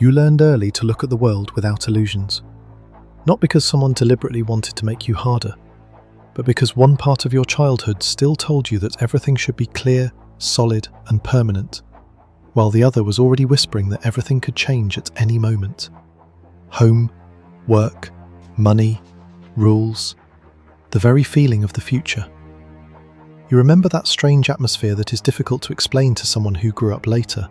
You learned early to look at the world without illusions. Not because someone deliberately wanted to make you harder, but because one part of your childhood still told you that everything should be clear, solid, and permanent, while the other was already whispering that everything could change at any moment. Home, work, money, rules, the very feeling of the future. You remember that strange atmosphere that is difficult to explain to someone who grew up later.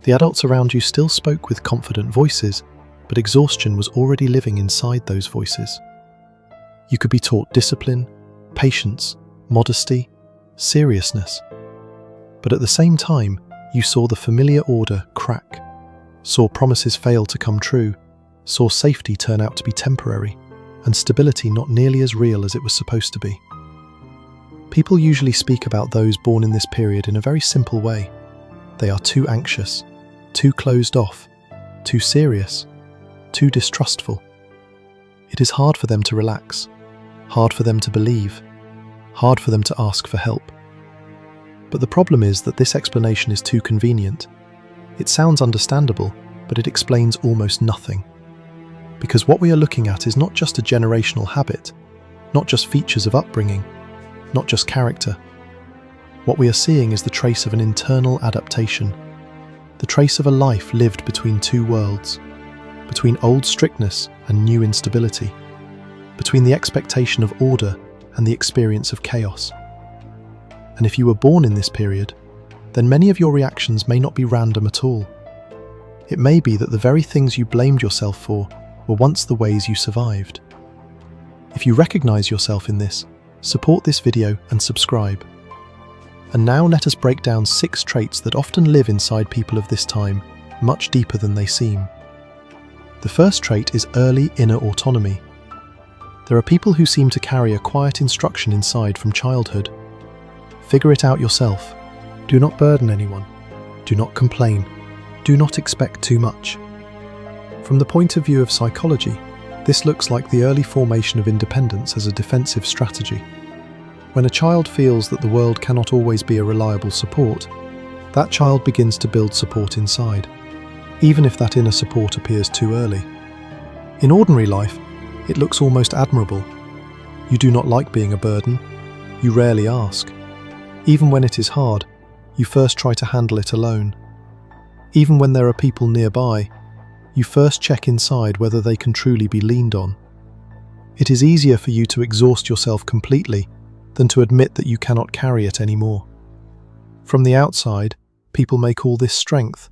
The adults around you still spoke with confident voices, but exhaustion was already living inside those voices. You could be taught discipline, patience, modesty, seriousness. But at the same time, you saw the familiar order crack, saw promises fail to come true, saw safety turn out to be temporary, and stability not nearly as real as it was supposed to be. People usually speak about those born in this period in a very simple way. They are too anxious, too closed off, too serious, too distrustful. It is hard for them to relax, hard for them to believe, hard for them to ask for help. But the problem is that this explanation is too convenient. It sounds understandable, but it explains almost nothing. Because what we are looking at is not just a generational habit, not just features of upbringing, not just character. What we are seeing is the trace of an internal adaptation, the trace of a life lived between two worlds, between old strictness and new instability, between the expectation of order and the experience of chaos. And if you were born in this period, then many of your reactions may not be random at all. It may be that the very things you blamed yourself for were once the ways you survived. If you recognize yourself in this, support this video and subscribe. And now let us break down 6 traits that often live inside people of this time, much deeper than they seem. The first trait is early inner autonomy. There are people who seem to carry a quiet instruction inside from childhood. Figure it out yourself. Do not burden anyone. Do not complain. Do not expect too much. From the point of view of psychology, this looks like the early formation of independence as a defensive strategy. When a child feels that the world cannot always be a reliable support, that child begins to build support inside, even if that inner support appears too early. In ordinary life, it looks almost admirable. You do not like being a burden. You rarely ask. Even when it is hard, you first try to handle it alone. Even when there are people nearby, you first check inside whether they can truly be leaned on. It is easier for you to exhaust yourself completely than to admit that you cannot carry it anymore. From the outside, people may call this strength.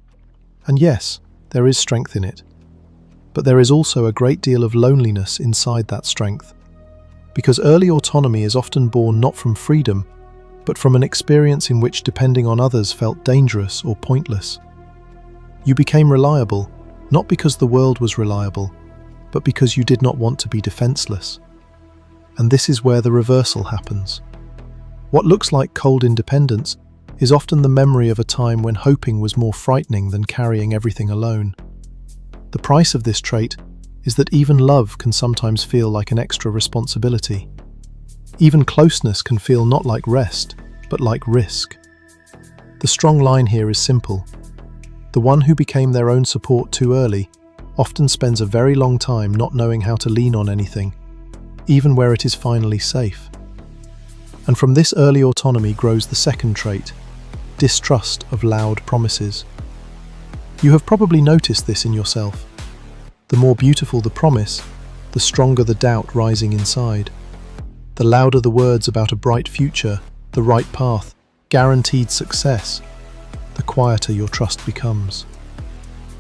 And yes, there is strength in it. But there is also a great deal of loneliness inside that strength. Because early autonomy is often born not from freedom, but from an experience in which depending on others felt dangerous or pointless. You became reliable, not because the world was reliable, but because you did not want to be defenseless. And this is where the reversal happens. What looks like cold independence is often the memory of a time when hoping was more frightening than carrying everything alone. The price of this trait is that even love can sometimes feel like an extra responsibility. Even closeness can feel not like rest, but like risk. The strong line here is simple. The one who became their own support too early often spends a very long time not knowing how to lean on anything, even where it is finally safe. And from this early autonomy grows the second trait, distrust of loud promises. You have probably noticed this in yourself. The more beautiful the promise, the stronger the doubt rising inside. The louder the words about a bright future, the right path, guaranteed success, the quieter your trust becomes.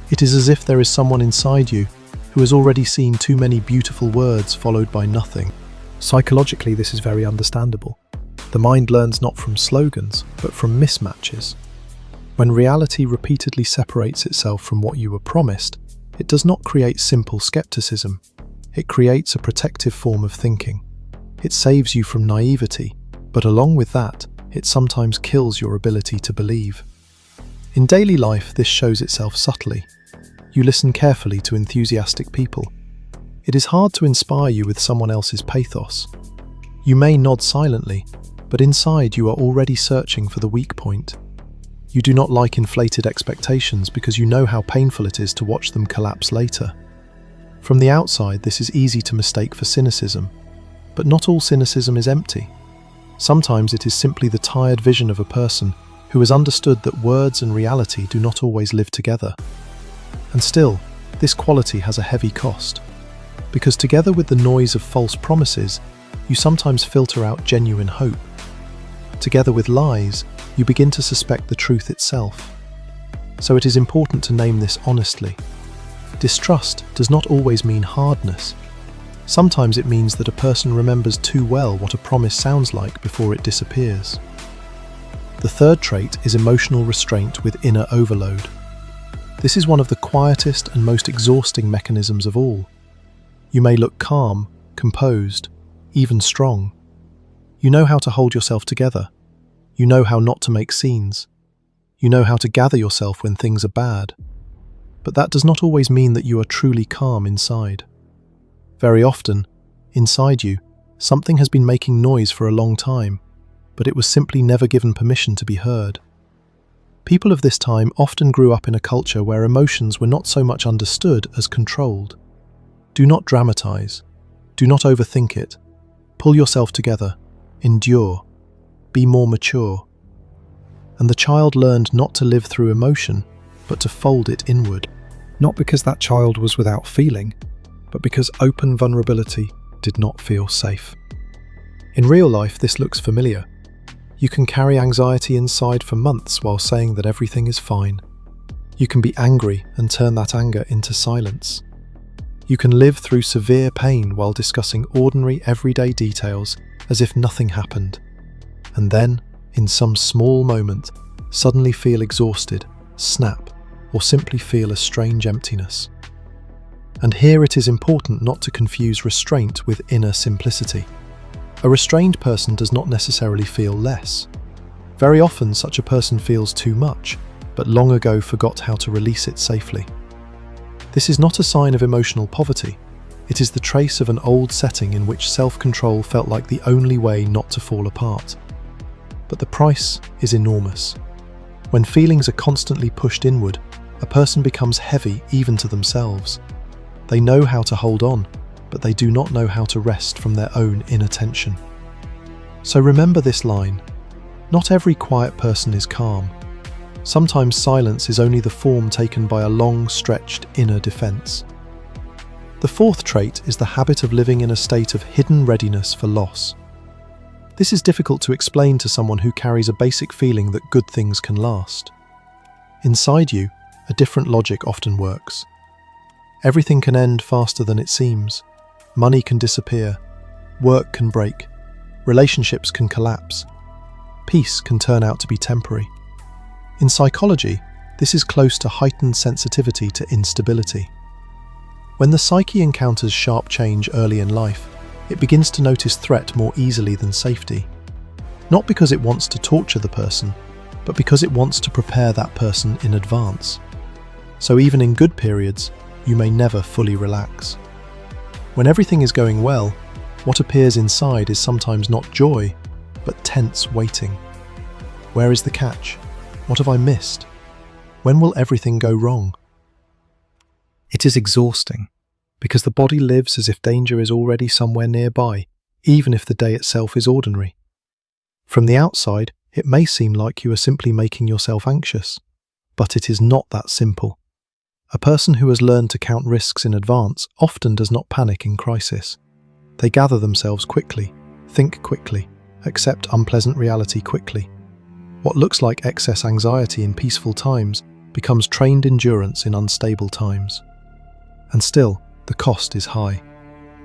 It is as if there is someone inside you who has already seen too many beautiful words followed by nothing. Psychologically, this is very understandable. The mind learns not from slogans, but from mismatches. When reality repeatedly separates itself from what you were promised, it does not create simple skepticism. It creates a protective form of thinking. It saves you from naivety, but along with that, it sometimes kills your ability to believe. In daily life, this shows itself subtly. You listen carefully to enthusiastic people. It is hard to inspire you with someone else's pathos. You may nod silently, but inside you are already searching for the weak point. You do not like inflated expectations because you know how painful it is to watch them collapse later. From the outside, this is easy to mistake for cynicism, but not all cynicism is empty. Sometimes it is simply the tired vision of a person who has understood that words and reality do not always live together. And still, this quality has a heavy cost, because together with the noise of false promises, you sometimes filter out genuine hope. Together with lies, you begin to suspect the truth itself. So it is important to name this honestly. Distrust does not always mean hardness. Sometimes it means that a person remembers too well what a promise sounds like before it disappears. The third trait is emotional restraint with inner overload. This is one of the quietest and most exhausting mechanisms of all. You may look calm, composed, even strong. You know how to hold yourself together. You know how not to make scenes. You know how to gather yourself when things are bad. But that does not always mean that you are truly calm inside. Very often, inside you, something has been making noise for a long time, but it was simply never given permission to be heard. People of this time often grew up in a culture where emotions were not so much understood as controlled. Do not dramatize. Do not overthink it. Pull yourself together. Endure. Be more mature. And the child learned not to live through emotion, but to fold it inward. Not because that child was without feeling, but because open vulnerability did not feel safe. In real life, this looks familiar. You can carry anxiety inside for months while saying that everything is fine. You can be angry and turn that anger into silence. You can live through severe pain while discussing ordinary, everyday details as if nothing happened. And then, in some small moment, suddenly feel exhausted, snap, or simply feel a strange emptiness. And here it is important not to confuse restraint with inner simplicity. A restrained person does not necessarily feel less. Very often such a person feels too much, but long ago forgot how to release it safely. This is not a sign of emotional poverty. It is the trace of an old setting in which self-control felt like the only way not to fall apart. But the price is enormous. When feelings are constantly pushed inward, a person becomes heavy even to themselves. They know how to hold on, but they do not know how to rest from their own inattention. So remember this line: not every quiet person is calm. Sometimes silence is only the form taken by a long-stretched inner defense. The fourth trait is the habit of living in a state of hidden readiness for loss. This is difficult to explain to someone who carries a basic feeling that good things can last. Inside you, a different logic often works. Everything can end faster than it seems. Money can disappear. Work can break. Relationships can collapse. Peace can turn out to be temporary. In psychology, this is close to heightened sensitivity to instability. When the psyche encounters sharp change early in life, it begins to notice threat more easily than safety. Not because it wants to torture the person, but because it wants to prepare that person in advance. So even in good periods, you may never fully relax. When everything is going well, what appears inside is sometimes not joy, but tense waiting. Where is the catch? What have I missed? When will everything go wrong? It is exhausting, because the body lives as if danger is already somewhere nearby, even if the day itself is ordinary. From the outside, it may seem like you are simply making yourself anxious, but it is not that simple. A person who has learned to count risks in advance often does not panic in crisis. They gather themselves quickly, think quickly, accept unpleasant reality quickly. What looks like excess anxiety in peaceful times becomes trained endurance in unstable times. And still, the cost is high.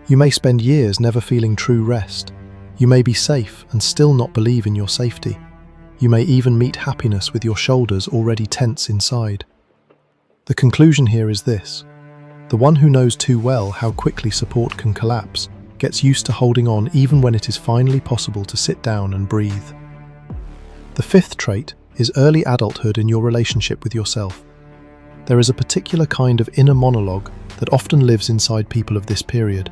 You may spend years never feeling true rest. You may be safe and still not believe in your safety. You may even meet happiness with your shoulders already tense inside. The conclusion here is this: the one who knows too well how quickly support can collapse gets used to holding on even when it is finally possible to sit down and breathe. The fifth trait is early adulthood in your relationship with yourself. There is a particular kind of inner monologue that often lives inside people of this period.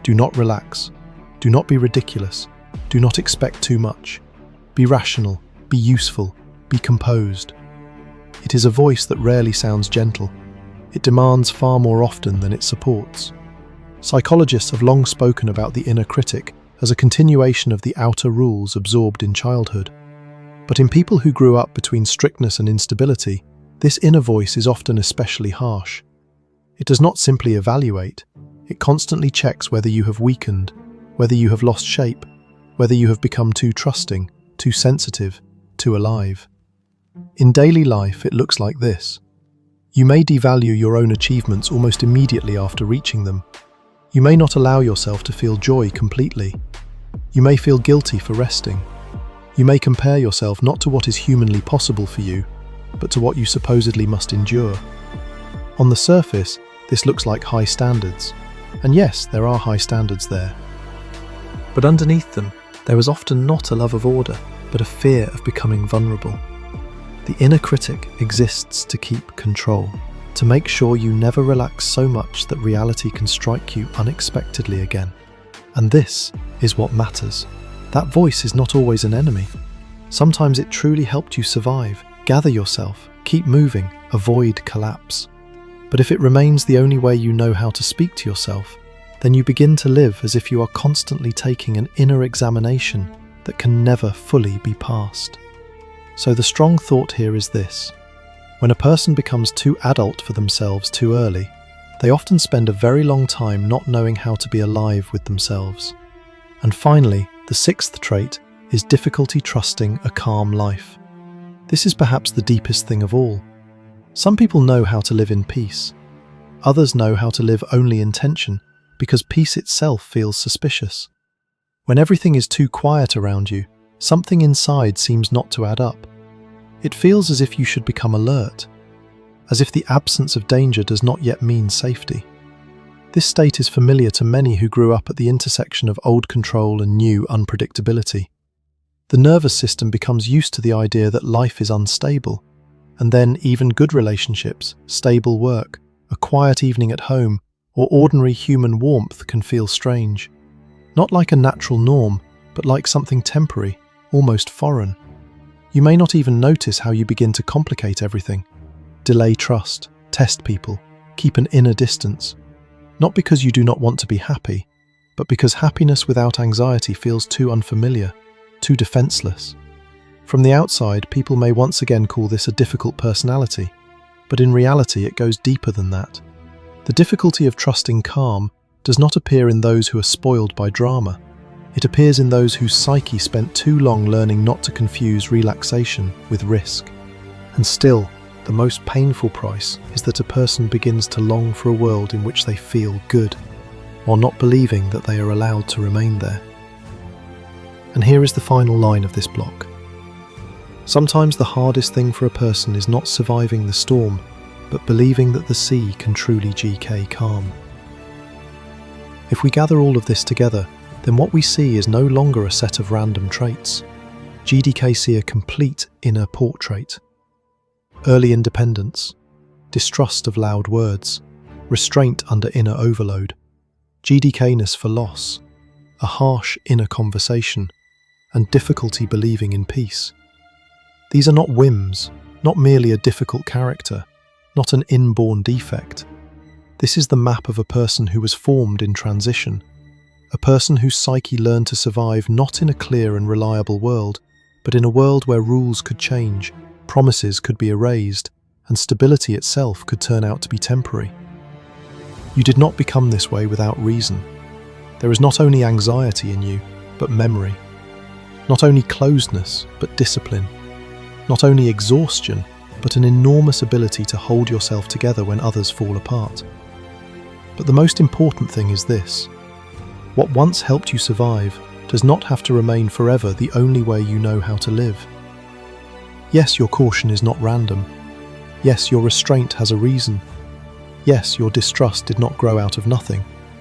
Do not relax. Do not be ridiculous. Do not expect too much. Be rational. Be useful. Be composed. It is a voice that rarely sounds gentle. It demands far more often than it supports. Psychologists have long spoken about the inner critic as a continuation of the outer rules absorbed in childhood. But in people who grew up between strictness and instability, this inner voice is often especially harsh. It does not simply evaluate, it constantly checks whether you have weakened, whether you have lost shape, whether you have become too trusting, too sensitive, too alive. In daily life, it looks like this. You may devalue your own achievements almost immediately after reaching them. You may not allow yourself to feel joy completely. You may feel guilty for resting. You may compare yourself not to what is humanly possible for you, but to what you supposedly must endure. On the surface, this looks like high standards. And yes, there are high standards there. But underneath them, there is often not a love of order, but a fear of becoming vulnerable. The inner critic exists to keep control, to make sure you never relax so much that reality can strike you unexpectedly again. And this is what matters. That voice is not always an enemy. Sometimes it truly helped you survive, gather yourself, keep moving, avoid collapse. But if it remains the only way you know how to speak to yourself, then you begin to live as if you are constantly taking an inner examination that can never fully be passed. So the strong thought here is this. When a person becomes too adult for themselves too early, they often spend a very long time not knowing how to be alive with themselves. And finally, the sixth trait is difficulty trusting a calm life. This is perhaps the deepest thing of all. Some people know how to live in peace. Others know how to live only in tension because peace itself feels suspicious. When everything is too quiet around you, something inside seems not to add up. It feels as if you should become alert, as if the absence of danger does not yet mean safety. This state is familiar to many who grew up at the intersection of old control and new unpredictability. The nervous system becomes used to the idea that life is unstable, and then even good relationships, stable work, a quiet evening at home, or ordinary human warmth can feel strange. Not like a natural norm, but like something temporary, almost foreign. You may not even notice how you begin to complicate everything. Delay trust, test people, keep an inner distance. Not because you do not want to be happy, but because happiness without anxiety feels too unfamiliar, too defenseless. From the outside, people may once again call this a difficult personality, but in reality it goes deeper than that. The difficulty of trusting calm does not appear in those who are spoiled by drama. It appears in those whose psyche spent too long learning not to confuse relaxation with risk. And still, the most painful price is that a person begins to long for a world in which they feel good, while not believing that they are allowed to remain there. And here is the final line of this block. Sometimes the hardest thing for a person is not surviving the storm, but believing that the sea can truly GK calm. If we gather all of this together, then what we see is no longer a set of random traits. GDK see a complete inner portrait. Early independence, distrust of loud words, restraint under inner overload, GDKness for loss, a harsh inner conversation, and difficulty believing in peace. These are not whims, not merely a difficult character, not an inborn defect. This is the map of a person who was formed in transition, a person whose psyche learned to survive not in a clear and reliable world, but in a world where rules could change, promises could be erased, and stability itself could turn out to be temporary. You did not become this way without reason. There is not only anxiety in you, but memory. Not only closedness, but discipline. Not only exhaustion, but an enormous ability to hold yourself together when others fall apart. But the most important thing is this. What once helped you survive does not have to remain forever the only way you know how to live. Yes, your caution is not random. Yes, your restraint has a reason. Yes, your distrust did not grow out of nothing.